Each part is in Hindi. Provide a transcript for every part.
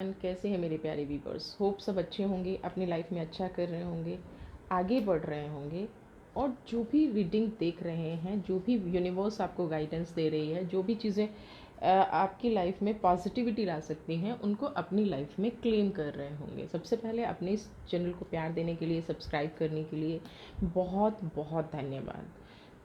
कैसे हैं मेरे प्यारे व्यूवर्स। होप सब अच्छे होंगे, अपनी लाइफ में अच्छा कर रहे होंगे, आगे बढ़ रहे होंगे। और जो भी रीडिंग देख रहे हैं, जो भी यूनिवर्स आपको गाइडेंस दे रही है, जो भी चीज़ें आपकी लाइफ में पॉजिटिविटी ला सकती हैं, उनको अपनी लाइफ में क्लेम कर रहे होंगे। सबसे पहले अपने इस चैनल को प्यार देने के लिए, सब्सक्राइब करने के लिए बहुत बहुत धन्यवाद।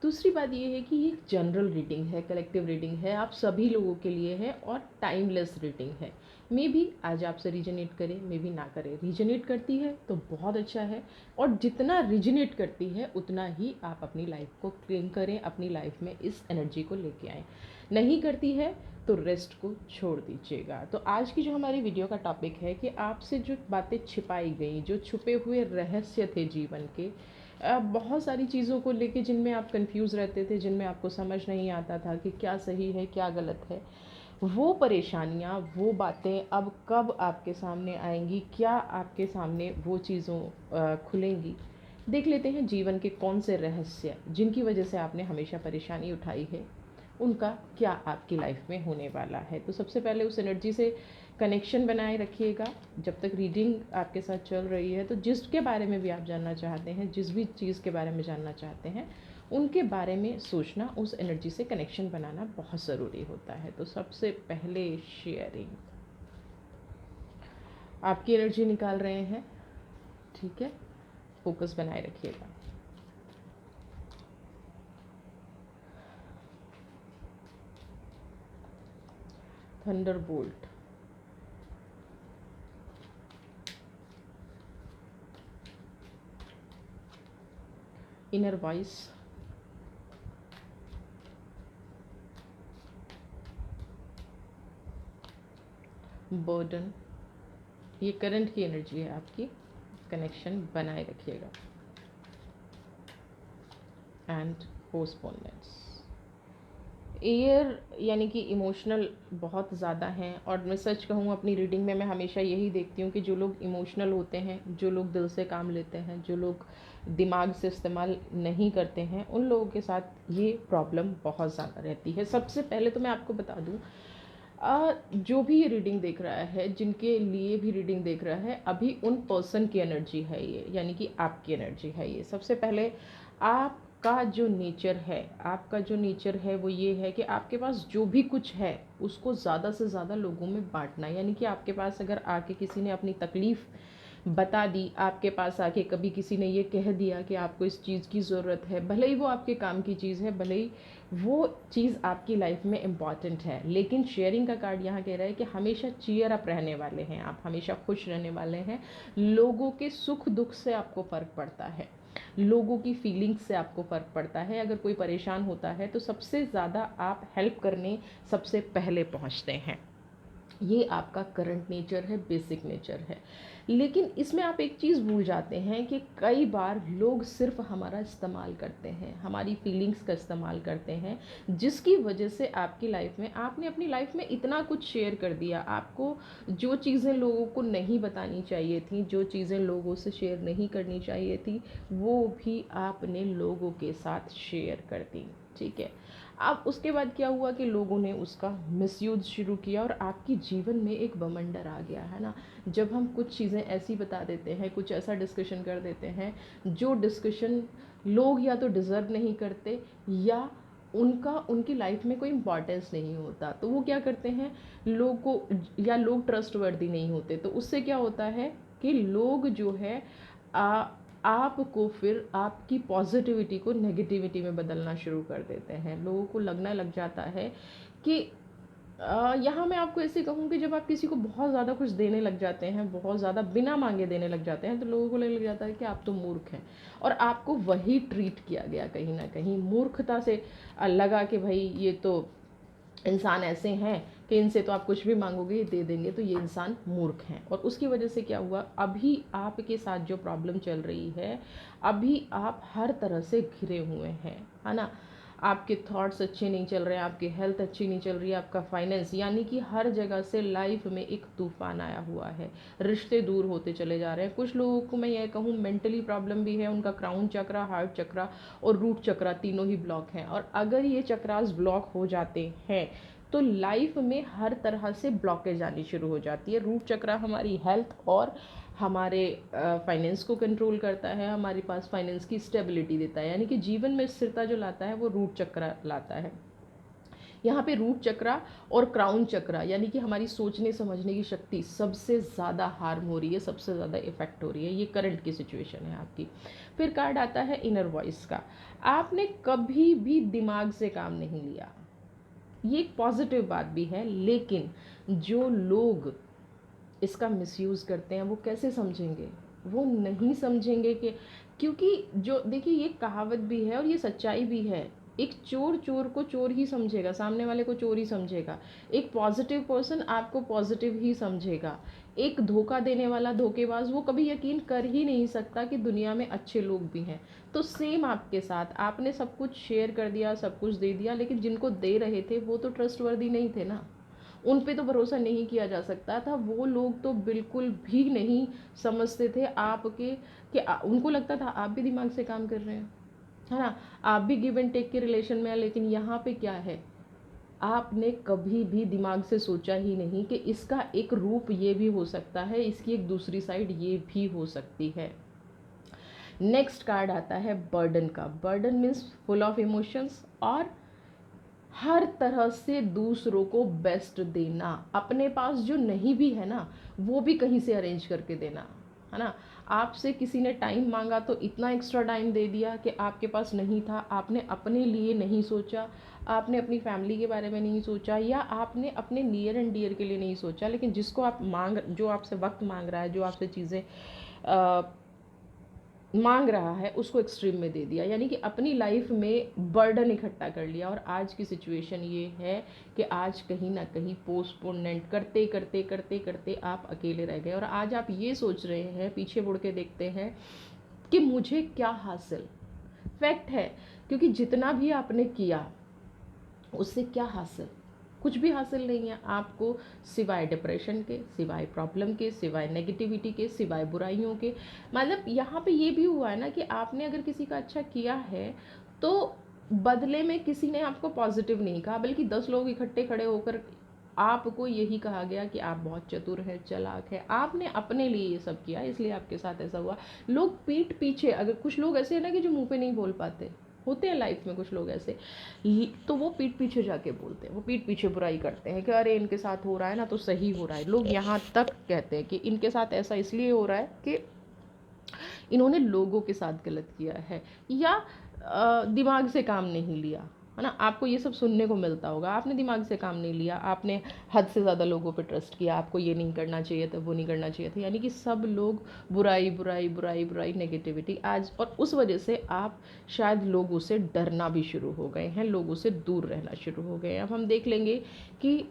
दूसरी बात ये है कि ये एक जनरल रीडिंग है, कलेक्टिव रीडिंग है, आप सभी लोगों के लिए है और टाइमलेस रीडिंग है। मे भी आज आपसे रीजनेट करे, मे भी ना करे। रीजनेट करती है तो बहुत अच्छा है, और जितना रीजनेट करती है उतना ही आप अपनी लाइफ को क्लेम करें, अपनी लाइफ में इस एनर्जी को लेके आएँ। नहीं करती है तो रेस्ट को छोड़ दीजिएगा। तो आज की जो हमारी वीडियो का टॉपिक है कि आपसे जो बातें छिपाई गई, जो छुपे हुए रहस्य थे जीवन के, बहुत सारी चीज़ों को लेके जिनमें आप कंफ्यूज रहते थे, जिनमें आपको समझ नहीं आता था कि क्या सही है क्या गलत है, वो परेशानियाँ, वो बातें अब कब आपके सामने आएंगी, क्या आपके सामने वो चीज़ों खुलेंगी। देख लेते हैं जीवन के कौन से रहस्य जिनकी वजह से आपने हमेशा परेशानी उठाई है, उनका क्या आपकी लाइफ में होने वाला है। तो सबसे पहले उस एनर्जी से कनेक्शन बनाए रखिएगा जब तक रीडिंग आपके साथ चल रही है। तो जिसके बारे में भी आप जानना चाहते हैं, जिस भी चीज़ के बारे में जानना चाहते हैं, उनके बारे में सोचना, उस एनर्जी से कनेक्शन बनाना बहुत ज़रूरी होता है। तो सबसे पहले शेयरिंग, आपकी एनर्जी निकाल रहे हैं, ठीक है, फोकस बनाए रखिएगा। थंडरबोल्ट, इनर वॉइस, बर्डन, ये करंट की एनर्जी है आपकी, कनेक्शन बनाए रखिएगा। एंड पोस्टपोनमेंट्स, एयर यानी कि इमोशनल बहुत ज़्यादा हैं। और मैं सच कहूँ, अपनी रीडिंग में मैं हमेशा यही देखती हूँ कि जो लोग इमोशनल होते हैं, जो लोग दिल से काम लेते हैं, जो लोग दिमाग से इस्तेमाल नहीं करते हैं, उन लोगों के साथ ये प्रॉब्लम बहुत ज़्यादा रहती है। सबसे पहले तो मैं आपको बता दूँ, जो भी ये रीडिंग देख रहा है, जिनके लिए भी रीडिंग देख रहा है, अभी उन पर्सन की एनर्जी है ये, यानी कि आपकी एनर्जी है ये। सबसे पहले आपका जो नेचर है, आपका जो नेचर है वो ये है कि आपके पास जो भी कुछ है उसको ज़्यादा से ज़्यादा लोगों में बांटना। यानी कि आपके पास अगर आके किसी ने अपनी तकलीफ़ बता दी, आपके पास आके कभी किसी ने ये कह दिया कि आपको इस चीज़ की ज़रूरत है, भले ही वो आपके काम की चीज़ है, भले ही वो चीज़ आपकी लाइफ में इम्पॉर्टेंट है, लेकिन शेयरिंग का कार्ड यहाँ कह रहा है कि हमेशा चीयर अप रहने वाले हैं आप, हमेशा खुश रहने वाले हैं। लोगों के सुख दुख से आपको फ़र्क पड़ता है, लोगों की फीलिंग्स से आपको फ़र्क पड़ता है। अगर कोई परेशान होता है तो सबसे ज़्यादा आप हेल्प करने सबसे पहले पहुँचते हैं। ये आपका करंट नेचर है, बेसिक नेचर है। लेकिन इसमें आप एक चीज़ भूल जाते हैं कि कई बार लोग सिर्फ हमारा इस्तेमाल करते हैं, हमारी फीलिंग्स का इस्तेमाल करते हैं, जिसकी वजह से आपकी लाइफ में, आपने अपनी लाइफ में इतना कुछ शेयर कर दिया। आपको जो चीज़ें लोगों को नहीं बतानी चाहिए थी, जो चीज़ें लोगों से शेयर नहीं करनी चाहिए थी, वो भी आपने लोगों के साथ शेयर कर दी, ठीक है। अब उसके बाद क्या हुआ कि लोगों ने उसका मिसयूज शुरू किया और आपकी जीवन में एक बवंडर आ गया, है ना। जब हम कुछ चीज़ें ऐसी बता देते हैं, कुछ ऐसा डिस्कशन कर देते हैं जो डिस्कशन लोग या तो डिज़र्व नहीं करते, या उनका उनकी लाइफ में कोई इम्पॉर्टेंस नहीं होता, तो वो क्या करते हैं, लोग को, या लोग ट्रस्टवर्दी नहीं होते, तो उससे क्या होता है कि लोग जो है आपको फिर आपकी पॉजिटिविटी को नेगेटिविटी में बदलना शुरू कर देते हैं। लोगों को लगने लग जाता है कि यहाँ मैं आपको ऐसे कहूँ कि जब आप किसी को बहुत ज़्यादा कुछ देने लग जाते हैं, बहुत ज़्यादा बिना मांगे देने लग जाते हैं, तो लोगों को लगने लग जाता है कि आप तो मूर्ख हैं, और आपको वही ट्रीट किया गया कहीं ना कहीं मूर्खता से। लगा कि भाई ये तो इंसान ऐसे हैं कि इनसे तो आप कुछ भी मांगोगे ये दे देंगे, तो ये इंसान मूर्ख हैं। और उसकी वजह से क्या हुआ, अभी आपके साथ जो प्रॉब्लम चल रही है, अभी आप हर तरह से घिरे हुए हैं, है ना। आपके थॉट्स अच्छे नहीं चल रहे हैं, आपकी हेल्थ अच्छी नहीं चल रही है, आपका फाइनेंस, यानी कि हर जगह से लाइफ में एक तूफान आया हुआ है। रिश्ते दूर होते चले जा रहे हैं। कुछ लोगों को मैं ये कहूँ मेंटली प्रॉब्लम भी है, उनका क्राउन चक्रा, हार्ट चक्रा और रूट चक्रा तीनों ही ब्लॉक हैं। और अगर ये चक्रास ब्लॉक हो जाते हैं तो लाइफ में हर तरह से ब्लॉकेज आनी शुरू हो जाती है। रूट चक्रा हमारी हेल्थ और हमारे फाइनेंस को कंट्रोल करता है, हमारे पास फाइनेंस की स्टेबिलिटी देता है, यानी कि जीवन में स्थिरता जो लाता है वो रूट चक्रा लाता है। यहाँ पे रूट चक्रा और क्राउन चक्रा यानी कि हमारी सोचने समझने की शक्ति सबसे ज़्यादा हार्म हो रही है, सबसे ज़्यादा इफेक्ट हो रही है। ये करंट की सिचुएशन है आपकी। फिर कार्ड आता है इनर वॉइस का। आपने कभी भी दिमाग से काम नहीं लिया, ये एक पॉजिटिव बात भी है, लेकिन जो लोग इसका मिसयूज़ करते हैं वो कैसे समझेंगे? वो नहीं समझेंगे कि, क्योंकि जो देखिए ये कहावत भी है और ये सच्चाई भी है, एक चोर चोर को चोर ही समझेगा, सामने वाले को चोर ही समझेगा। एक पॉजिटिव पर्सन आपको पॉजिटिव ही समझेगा। एक धोखा देने वाला धोखेबाज वो कभी यकीन कर ही नहीं सकता कि दुनिया में अच्छे लोग भी हैं। तो सेम आपके साथ, आपने सब कुछ शेयर कर दिया, सब कुछ दे दिया, लेकिन जिनको दे रहे थे वो तो ट्रस्टवर्दी नहीं थे ना, उन पे तो भरोसा नहीं किया जा सकता था। वो लोग तो बिल्कुल भी नहीं समझते थे आपके कि उनको लगता था आप भी दिमाग से काम कर रहे हैं, है ना, आप भी गिव एंड टेक के रिलेशन में है। लेकिन यहाँ पे क्या है, आपने कभी भी दिमाग से सोचा ही नहीं कि इसका एक रूप ये भी हो सकता है, इसकी एक दूसरी साइड ये भी हो सकती है। नेक्स्ट कार्ड आता है बर्डन का। Burden means full of emotions और हर तरह से दूसरों को बेस्ट देना, अपने पास जो नहीं भी है ना वो भी कहीं से अरेंज करके देना, है ना। आपसे किसी ने टाइम मांगा तो इतना एक्स्ट्रा टाइम दे दिया कि आपके पास नहीं था, आपने अपने लिए नहीं सोचा, आपने अपनी फैमिली के बारे में नहीं सोचा, या आपने अपने नियर एंड डियर के लिए नहीं सोचा, लेकिन जिसको आप जो आपसे वक्त मांग रहा है, जो आपसे चीज़ें मांग रहा है, उसको एक्सट्रीम में दे दिया, यानी कि अपनी लाइफ में बर्डन इकट्ठा कर लिया। और आज की सिचुएशन ये है कि आज कहीं ना कहीं पोस्टपोनमेंट करते करते करते करते आप अकेले रह गए, और आज आप ये सोच रहे हैं, पीछे मुड़ के देखते हैं कि मुझे क्या हासिल। फैक्ट है, क्योंकि जितना भी आपने किया उससे क्या हासिल? कुछ भी हासिल नहीं है आपको, सिवाय डिप्रेशन के, सिवाय प्रॉब्लम के, सिवाय नेगेटिविटी के, सिवाय बुराइयों के। मतलब यहाँ पे ये भी हुआ है ना कि आपने अगर किसी का अच्छा किया है तो बदले में किसी ने आपको पॉजिटिव नहीं कहा, बल्कि 10 लोग इकट्ठे खड़े होकर आपको यही कहा गया कि आप बहुत चतुर है, चालाक है। आपने अपने लिए ये सब किया, इसलिए आपके साथ ऐसा हुआ। लोग पीठ पीछे, अगर कुछ लोग ऐसे हैं ना कि जो मुंह पे नहीं बोल पाते, होते हैं लाइफ में कुछ लोग ऐसे, तो वो पीठ पीछे जाके बोलते हैं, वो पीठ पीछे बुराई करते हैं कि अरे इनके साथ हो रहा है ना तो सही हो रहा है। लोग यहाँ तक कहते हैं कि इनके साथ ऐसा इसलिए हो रहा है कि इन्होंने लोगों के साथ गलत किया है, या दिमाग से काम नहीं लिया, है ना। आपको ये सब सुनने को मिलता होगा, आपने दिमाग से काम नहीं लिया, आपने हद से ज़्यादा लोगों पे ट्रस्ट किया, आपको ये नहीं करना चाहिए था, वो नहीं करना चाहिए था, यानी कि सब लोग बुराई बुराई बुराई बुराई, नेगेटिविटी आज। और उस वजह से आप शायद लोगों से डरना भी शुरू हो गए हैं, लोगों से दूर रहना शुरू हो गए हैं। अब हम देख लेंगे कि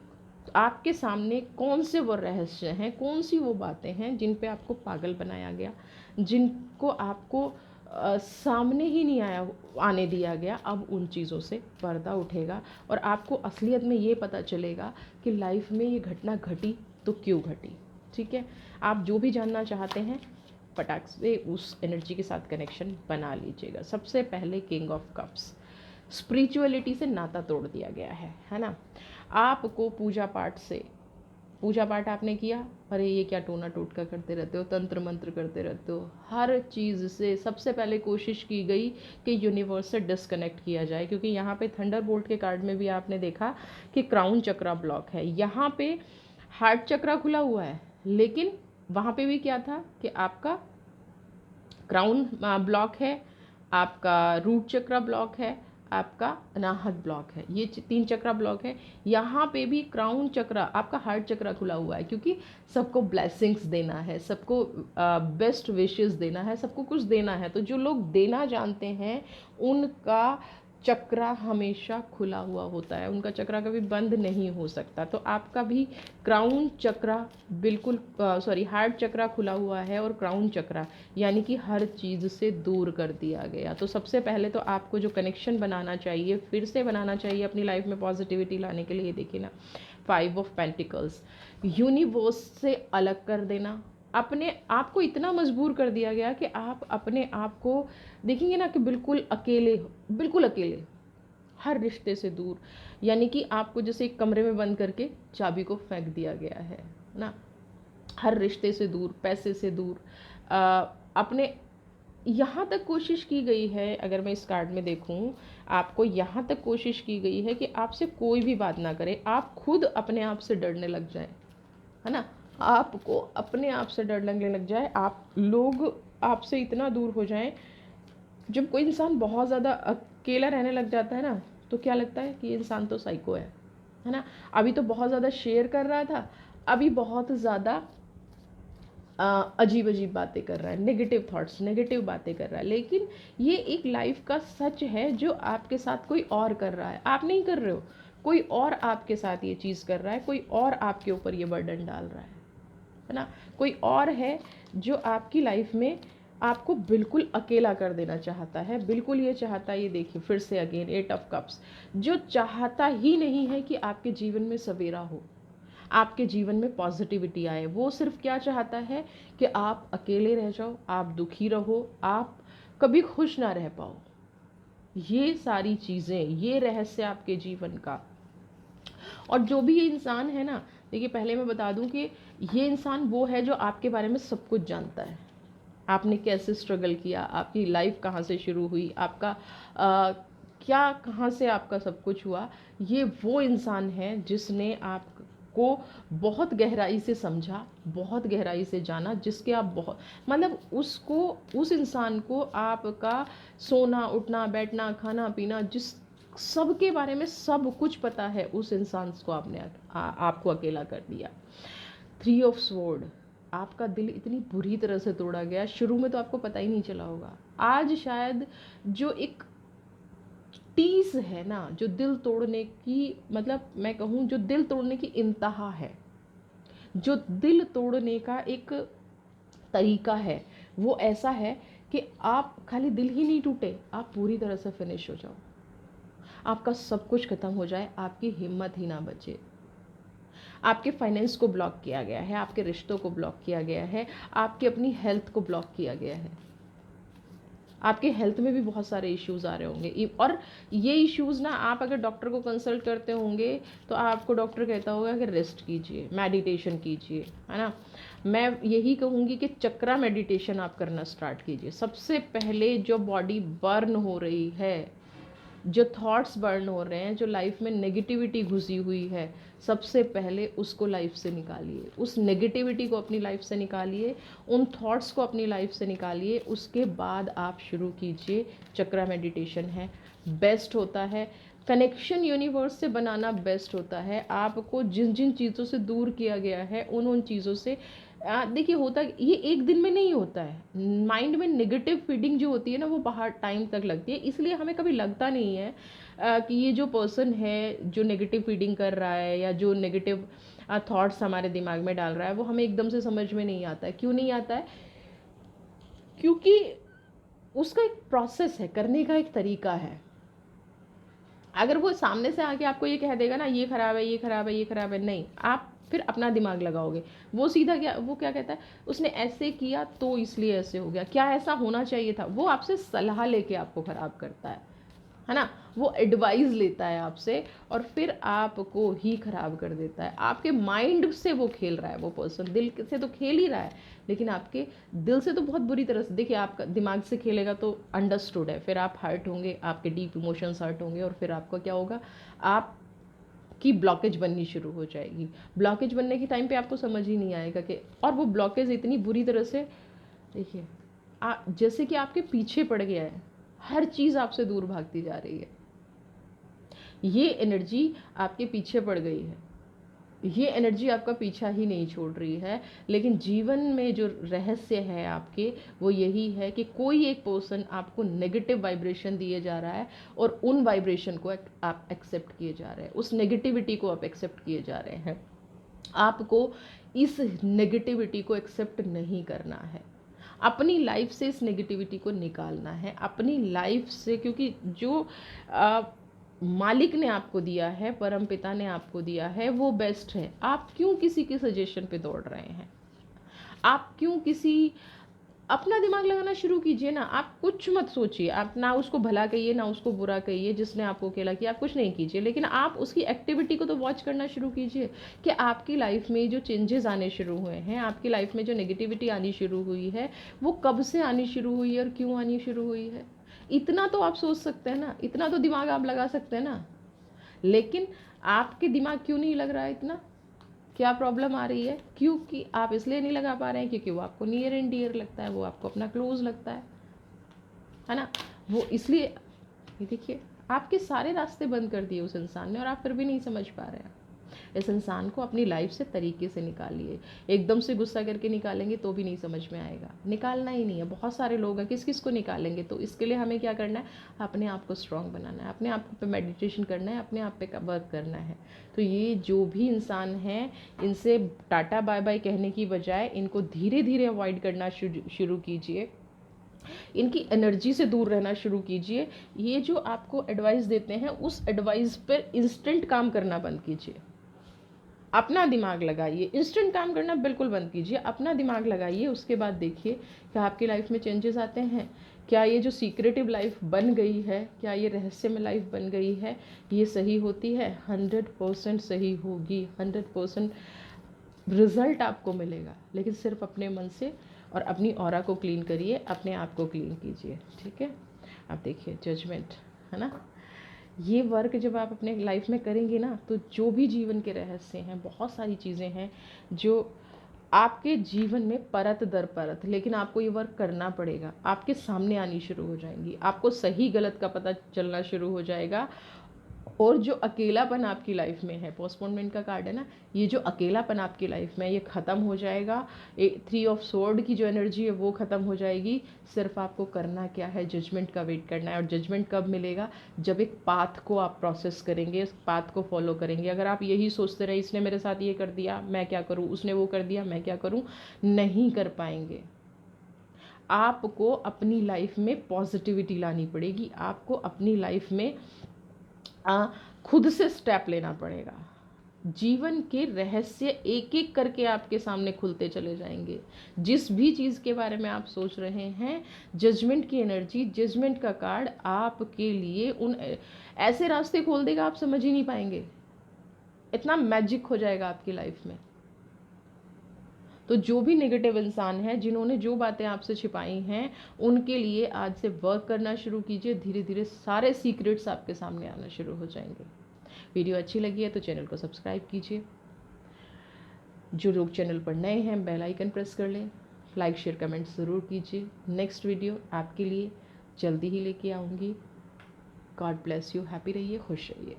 आपके सामने कौन से वो रहस्य हैं, कौन सी वो बातें हैं जिन पे आपको पागल बनाया गया, जिनको आपको सामने ही नहीं आने दिया गया। अब उन चीज़ों से पर्दा उठेगा और आपको असलियत में ये पता चलेगा कि लाइफ में ये घटना घटी तो क्यों घटी। ठीक है, आप जो भी जानना चाहते हैं फटाक से उस एनर्जी के साथ कनेक्शन बना लीजिएगा। सबसे पहले किंग ऑफ कप्स, स्पिरिचुअलिटी से नाता तोड़ दिया गया है ना। आपको पूजा पाठ आपने किया, अरे ये क्या टोना टोटका करते रहते हो, तंत्र मंत्र करते रहते हो। हर चीज़ से सबसे पहले कोशिश की गई कि यूनिवर्स से डिस्कनेक्ट किया जाए, क्योंकि यहाँ पे थंडरबोल्ट के कार्ड में भी आपने देखा कि क्राउन चक्रा ब्लॉक है, यहाँ पे हार्ट चक्रा खुला हुआ है, लेकिन वहाँ पे भी क्या था कि आपका क्राउन ब्लॉक है, आपका रूट चक्रा ब्लॉक है, आपका अनाहत ब्लॉक है, ये 3 चक्रा ब्लॉक है। यहाँ पे भी क्राउन चक्रा, आपका हार्ट चक्रा खुला हुआ है, क्योंकि सबको ब्लेसिंग्स देना है, सबको बेस्ट विशेस देना है, सबको कुछ देना है। तो जो लोग देना जानते हैं उनका चक्रा हमेशा खुला हुआ होता है, उनका चक्रा कभी बंद नहीं हो सकता। तो आपका भी क्राउन चक्रा बिल्कुल हार्ट चक्रा खुला हुआ है, और क्राउन चक्रा यानी कि हर चीज़ से दूर कर दिया गया। तो सबसे पहले तो आपको जो कनेक्शन बनाना चाहिए, फिर से बनाना चाहिए अपनी लाइफ में पॉजिटिविटी लाने के लिए, देखिए ना 5 ऑफ पेंटिकल्स, यूनिवर्स से अलग कर देना। अपने आप को इतना मजबूर कर दिया गया कि आप अपने आप को देखेंगे ना कि बिल्कुल अकेले, बिल्कुल अकेले, हर रिश्ते से दूर। यानी कि आपको जैसे एक कमरे में बंद करके चाबी को फेंक दिया गया है ना। हर रिश्ते से दूर, पैसे से दूर, अपने यहाँ तक कोशिश की गई है, अगर मैं इस कार्ड में देखूँ, आपको यहाँ तक कोशिश की गई है कि आपसे कोई भी बात ना करे, आप खुद अपने आप से डरने लग जाए, है ना। आपको अपने आप से डर लगने लग जाए, आप लोग आपसे इतना दूर हो जाएं। जब कोई इंसान बहुत ज़्यादा अकेला रहने लग जाता है ना, तो क्या लगता है कि ये इंसान तो साइको है ना। अभी तो बहुत ज़्यादा शेयर कर रहा था, अभी बहुत ज़्यादा अजीब अजीब बातें कर रहा है, नेगेटिव थॉट्स, नेगेटिव बातें कर रहा है। लेकिन ये एक लाइफ का सच है जो आपके साथ कोई और कर रहा है, आप नहीं कर रहे हो। कोई और आपके साथ ये चीज़ कर रहा है, कोई और आपके ऊपर ये बर्डन डाल रहा है ना। कोई और है जो आपकी लाइफ में आपको बिल्कुल अकेला कर देना चाहता है, बिल्कुल ये चाहता है, ये देखिए फिर से अगेन 8 ऑफ कप्स, जो चाहता ही नहीं है कि आपके जीवन में सवेरा हो, आपके जीवन में पॉजिटिविटी आए। वो सिर्फ क्या चाहता है कि आप अकेले रह जाओ, आप दुखी रहो, आप कभी खुश ना रह पाओ। ये सारी चीज़ें, ये रहस्य आपके जीवन का। और जो भी ये इंसान है ना, देखिए पहले मैं बता दूं कि ये इंसान वो है जो आपके बारे में सब कुछ जानता है। आपने कैसे स्ट्रगल किया, आपकी लाइफ कहाँ से शुरू हुई, आपका क्या कहाँ से आपका सब कुछ हुआ। ये वो इंसान है जिसने आपको बहुत गहराई से समझा, बहुत गहराई से जाना, जिसके आप बहुत मतलब उसको, उस इंसान को आपका सोना उठना बैठना खाना पीना जिस सबके बारे में सब कुछ पता है, उस इंसान को आपने आपको अकेला कर दिया। 3 ऑफ स्वॉर्ड, आपका दिल इतनी बुरी तरह से तोड़ा गया, शुरू में तो आपको पता ही नहीं चला होगा। आज शायद जो एक टीस है ना, जो दिल तोड़ने की, मतलब मैं कहूँ जो दिल तोड़ने की इंतहा है, जो दिल तोड़ने का एक तरीका है, वो ऐसा है कि आप खाली दिल ही नहीं टूटे, आप पूरी तरह से फिनिश हो जाओ, आपका सब कुछ खत्म हो जाए, आपकी हिम्मत ही ना बचे। आपके फाइनेंस को ब्लॉक किया गया है, आपके रिश्तों को ब्लॉक किया गया है, आपकी अपनी हेल्थ को ब्लॉक किया गया है। आपके हेल्थ में भी बहुत सारे इश्यूज़ आ रहे होंगे, और ये इश्यूज़ ना, आप अगर डॉक्टर को कंसल्ट करते होंगे तो आपको डॉक्टर कहता होगा कि रेस्ट कीजिए, मेडिटेशन कीजिए, है ना। मैं यही कहूँगी कि चक्रा मेडिटेशन आप करना स्टार्ट कीजिए। सबसे पहले जो बॉडी बर्न हो रही है, जो थॉट्स बर्न हो रहे हैं, जो लाइफ में नेगेटिविटी घुसी हुई है, सबसे पहले उसको लाइफ से निकालिए, उस नेगेटिविटी को अपनी लाइफ से निकालिए, उन थॉट्स को अपनी लाइफ से निकालिए। उसके बाद आप शुरू कीजिए, चक्रा मेडिटेशन है, बेस्ट होता है। कनेक्शन यूनिवर्स से बनाना बेस्ट होता है। आपको जिन जिन चीज़ों से दूर किया गया है, उन चीज़ों से देखिए, होता ये एक दिन में नहीं होता है। माइंड में नेगेटिव फीडिंग जो होती है ना, वो बाहर टाइम तक लगती है, इसलिए हमें कभी लगता नहीं है कि ये जो पर्सन है जो नेगेटिव फीडिंग कर रहा है या जो नेगेटिव थॉट्स हमारे दिमाग में डाल रहा है, वो हमें एकदम से समझ में नहीं आता है। क्यों नहीं आता है? क्योंकि उसका एक प्रोसेस है, करने का एक तरीका है। अगर वो सामने से आके आपको ये कह देगा ना, ये खराब है, ये खराब है, ये खराब है, नहीं, आप फिर अपना दिमाग लगाओगे। वो सीधा वो क्या कहता है, उसने ऐसे किया तो इसलिए ऐसे हो गया, क्या ऐसा होना चाहिए था। वो आपसे सलाह लेके आपको खराब करता है ना। वो एडवाइस लेता है आपसे और फिर आपको ही खराब कर देता है। आपके माइंड से वो खेल रहा है, वो पर्सन दिल से तो खेल ही रहा है, लेकिन आपके दिल से तो बहुत बुरी तरह से। देखिए, आपका दिमाग से खेलेगा तो अंडरस्टूड है, फिर आप हर्ट होंगे, आपके डीप इमोशंस हर्ट होंगे, और फिर आपका क्या होगा, आप की ब्लॉकेज बननी शुरू हो जाएगी। ब्लॉकेज बनने के टाइम पे आपको समझ ही नहीं आएगा कि, और वो ब्लॉकेज इतनी बुरी तरह से, देखिए जैसे कि आपके पीछे पड़ गया है, हर चीज़ आपसे दूर भागती जा रही है। ये एनर्जी आपके पीछे पड़ गई है, ये एनर्जी आपका पीछा ही नहीं छोड़ रही है। लेकिन जीवन में जो रहस्य है आपके, वो यही है कि कोई एक पर्सन आपको नेगेटिव वाइब्रेशन दिए जा रहा है, और उन वाइब्रेशन को आप एक्सेप्ट किए जा रहे हैं, उस नेगेटिविटी को आप एक्सेप्ट किए जा रहे हैं। आपको इस नेगेटिविटी को एक्सेप्ट नहीं करना है, अपनी लाइफ से इस नेगेटिविटी को निकालना है अपनी लाइफ से। क्योंकि जो मालिक ने आपको दिया है, परम पिता ने आपको दिया है, वो बेस्ट है। आप क्यों किसी के सजेशन पे दौड़ रहे हैं? आप क्यों किसी अपना दिमाग लगाना शुरू कीजिए ना। आप कुछ मत सोचिए, आप ना उसको भला कहिए ना उसको बुरा कहिए जिसने आपको अकेला किया, आप कुछ नहीं कीजिए, लेकिन आप उसकी एक्टिविटी को तो वॉच करना शुरू कीजिए कि आपकी लाइफ में जो चेंजेस आने शुरू हुए हैं, आपकी लाइफ में जो नेगेटिविटी आनी शुरू हुई है, वो कब से आनी शुरू हुई है और क्यों आनी शुरू हुई है। इतना तो आप सोच सकते हैं ना, इतना तो दिमाग आप लगा सकते हैं ना। लेकिन आपके दिमाग क्यों नहीं लग रहा है इतना, क्या प्रॉब्लम आ रही है? क्योंकि आप इसलिए नहीं लगा पा रहे हैं क्योंकि वो आपको नियर एंड डियर लगता है, वो आपको अपना क्लोज लगता है ना। वो इसलिए, ये देखिए, आपके सारे रास्ते बंद कर दिए उस इंसान ने और आप फिर भी नहीं समझ पा रहे हैं। इस इंसान को अपनी लाइफ से तरीके से निकालिए। एकदम से गुस्सा करके निकालेंगे तो भी नहीं समझ में आएगा, निकालना ही नहीं है। बहुत सारे लोग हैं, किस किस को निकालेंगे? तो इसके लिए हमें क्या करना है, अपने आप को स्ट्रांग बनाना है, अपने आप पे मेडिटेशन करना है, अपने आप पे वर्क करना है। तो ये जो भी इंसान हैं, इनसे टाटा बाय बाय कहने की बजाय इनको धीरे धीरे अवॉइड करना शुरू कीजिए, इनकी एनर्जी से दूर रहना शुरू कीजिए। ये जो आपको एडवाइस देते हैं उस एडवाइस पर इंस्टेंट काम करना बंद कीजिए, अपना दिमाग लगाइए। इंस्टेंट काम करना बिल्कुल बंद कीजिए, अपना दिमाग लगाइए। उसके बाद देखिए क्या आपकी लाइफ में चेंजेस आते हैं। क्या ये जो सीक्रेटिव लाइफ बन गई है, क्या ये रहस्यमय लाइफ बन गई है, ये सही होती है? 100% सही होगी, 100% रिजल्ट आपको मिलेगा। लेकिन सिर्फ अपने मन से और अपनी ऑरा को क्लीन करिए, अपने आप को क्लीन कीजिए, ठीक है। अब देखिए जजमेंट, है ना, ये वर्क जब आप अपने लाइफ में करेंगे ना, तो जो भी जीवन के रहस्य हैं, बहुत सारी चीज़ें हैं जो आपके जीवन में परत दर परत, लेकिन आपको ये वर्क करना पड़ेगा, आपके सामने आनी शुरू हो जाएंगी। आपको सही गलत का पता चलना शुरू हो जाएगा। और जो अकेलापन आपकी लाइफ में है, पोस्टपोनमेंट का कार्ड है ना, ये जो अकेलापन आपकी लाइफ में, ये ख़त्म हो जाएगा। 3 ऑफ सोर्ड की जो एनर्जी है वो ख़त्म हो जाएगी। सिर्फ आपको करना क्या है, जजमेंट का वेट करना है। और जजमेंट कब मिलेगा? जब एक पाथ को आप प्रोसेस करेंगे, उस पाथ को फॉलो करेंगे। अगर आप यही सोचते रहे इसने मेरे साथ ये कर दिया मैं क्या करूँ, उसने वो कर दिया मैं क्या करूँ, नहीं कर पाएंगे। आपको अपनी लाइफ में पॉजिटिविटी लानी पड़ेगी, आपको अपनी लाइफ में खुद से स्टेप लेना पड़ेगा। जीवन के रहस्य एक एक करके आपके सामने खुलते चले जाएंगे। जिस भी चीज़ के बारे में आप सोच रहे हैं, जजमेंट की एनर्जी, जजमेंट का कार्ड आपके लिए उन ऐसे रास्ते खोल देगा, आप समझ ही नहीं पाएंगे। इतना मैजिक हो जाएगा आपकी लाइफ में। तो जो भी नेगेटिव इंसान है, जिन्होंने जो बातें आपसे छिपाई हैं, उनके लिए आज से वर्क करना शुरू कीजिए। धीरे धीरे सारे सीक्रेट्स आपके सामने आना शुरू हो जाएंगे। वीडियो अच्छी लगी है तो चैनल को सब्सक्राइब कीजिए। जो लोग चैनल पर नए हैं, बेल आइकन प्रेस कर लें। लाइक शेयर कमेंट ज़रूर कीजिए। नेक्स्ट वीडियो आपके लिए जल्दी ही लेके आऊँगी। God bless you. हैप्पी रहिए, खुश रहिए।